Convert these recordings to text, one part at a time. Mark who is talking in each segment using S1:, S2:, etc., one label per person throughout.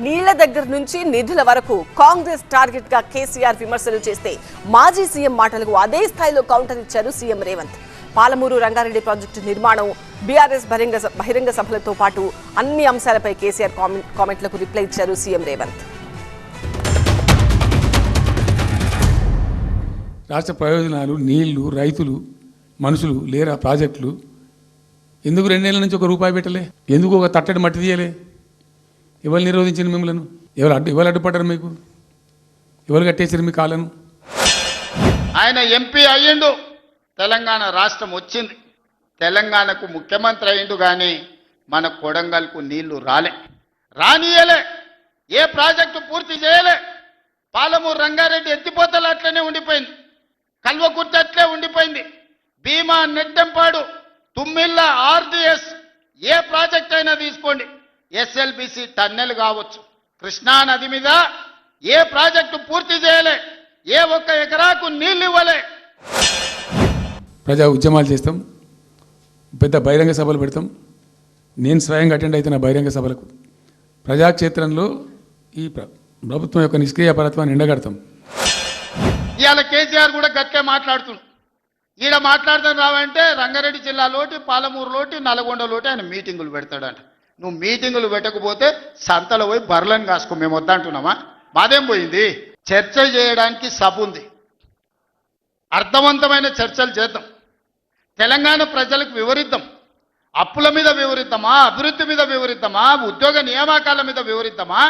S1: నీళ్ల దగ్గర నుంచి నిధుల వరకు కాంగ్రెస్ టార్గెట్ గా కేసీఆర్ విమర్శలు చేస్తే మాజీ సీఎం మాటలకు అదే స్థాయిలో కౌంటర్ ఇచ్చారు సీఎం రేవంత్. పాలమూరు రంగారెడ్డి ప్రాజెక్టు నిర్మాణం, బీఆర్ఎస్ బహిరంగ సభలతో పాటు అన్ని అంశాలపై కేసీఆర్ కామెంట్లకు రిప్లై ఇచ్చారు సీఎం రేవంత్.
S2: రాష్ట్ర ప్రయోజనాలు, నీళ్లు, రైతులు, మనుషులు లేరా ప్రాజెక్టులు ఎందుకు 2 నెలల నుంచి ₹1 పెట్టలే? ఎందుకు ఒక తట్టడి మట్టి తీయలే? ఎవరు నిరోధించింది మిమ్మల్ని? ఎవరు అడ్డుపడ్డారు? మీకు ఎవరు కట్టేసారు మీ కాళ్ళను?
S3: ఆయన ఎంపీ అయ్యిండు, తెలంగాణ రాష్ట్రం వచ్చింది, తెలంగాణకు ముఖ్యమంత్రి అయ్యిండు, కానీ మన కొడంగల్కు నీళ్లు రానియలే, ఏ ప్రాజెక్టు పూర్తి చేయలే. పాలమూరు రంగారెడ్డి ఎత్తిపోతలు అట్లనే ఉండిపోయింది, కల్వకుర్తి అట్లే ఉండిపోయింది, భీమా, నెట్టెంపాడు, తుమ్మిళ్ళ, ఆర్డిఎస్, ఏ ప్రాజెక్ట్ అయినా తీసుకోండి, ఎస్ఎల్బిసి టన్నెల్ కావచ్చు, కృష్ణా నది మీద ఏ ప్రాజెక్టు పూర్తి చేయలే, ఏ ఒక్క ఎకరాకు నీళ్ళు ఇవ్వలే.
S2: ప్రజా ఉద్యమాలు చేస్తాం, పెద్ద బహిరంగ సభలు పెడతాం. నేను స్వయంగా అటెండ్ అవుతున్న బహిరంగ సభలకు. ప్రజాక్షేత్రంలో ఈ ప్రభుత్వం యొక్క నిష్క్రియాపరత్వాన్ని ఎండగడతాం.
S3: ఇవాళ కేసీఆర్ కూడా గట్టే మాట్లాడుతున్నాడు. ఈడ మాట్లాడతాం రావంటే రంగారెడ్డి జిల్లాలోటి, పాలమూరులోటి, నల్గొండలోటి ఆయన మీటింగులు పెడతాడంట. నువ్వు మీటింగులు పెట్టకపోతే సంతలో పోయి బర్లను కాసుకో, మేము వద్దంటున్నామా? మాదేం పోయింది? చర్చ చేయడానికి సభ ఉంది, అర్థవంతమైన చర్చలు చేద్దాం, తెలంగాణ ప్రజలకు వివరిద్దాం. అప్పుల మీద వివరిద్దామా, అభివృద్ధి మీద వివరిద్దామా, ఉద్యోగ నియామకాల మీద వివరిద్దామా,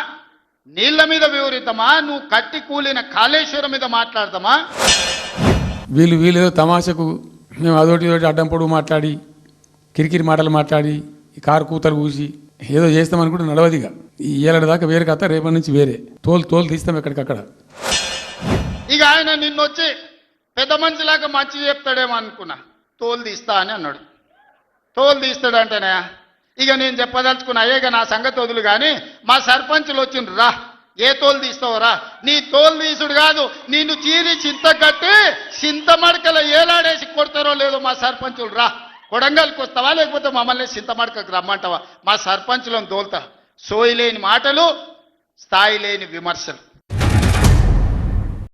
S3: నీళ్ల మీద వివరిద్దామా, నువ్వు కట్టి కూలిన కాళేశ్వరం మీద మాట్లాడదామా?
S2: వీళ్ళు ఏదో తమాషకు మేము అదోటి అడ్డం పొడుగు మాట్లాడి, కిరికిరి మాటలు మాట్లాడి, ఈ కారు కూతలు కూసి ఏదో చేస్తామనుకుంటే నడవదిగా. ఈ ఏళ్ళ దాకా వేరే కథ, రేపటి నుంచి వేరే తోలు తీస్తాం ఎక్కడికక్కడ.
S3: ఇక ఆయన నిన్నొచ్చి పెద్ద మనిషిలాగా మంచి చెప్తాడేమో అనుకున్నా, తోలు తీస్తా అని అన్నాడు. తోలు తీస్తాడంటేనే ఇక నేను చెప్పదలుచుకున్నా, అయ్యేగా నా సంగతి వదులు, కానీ మా సర్పంచులు వచ్చిండ్రు, రా ఏ తోలు తీస్తావరా? నీ తోలు తీసుడు కాదు, నిన్ను చీరి చింత కట్టి చింతమడకల ఏలాడేసి కొడతారో లేదో మా సర్పంచులు, రా కొడంగల్కి వస్తావా, లేకపోతే మమ్మల్ని చింతమడకకు రమ్మంటావా? మా సర్పంచులను తోలుతా. సోయి లేని మాటలు, స్థాయి లేని విమర్శలు.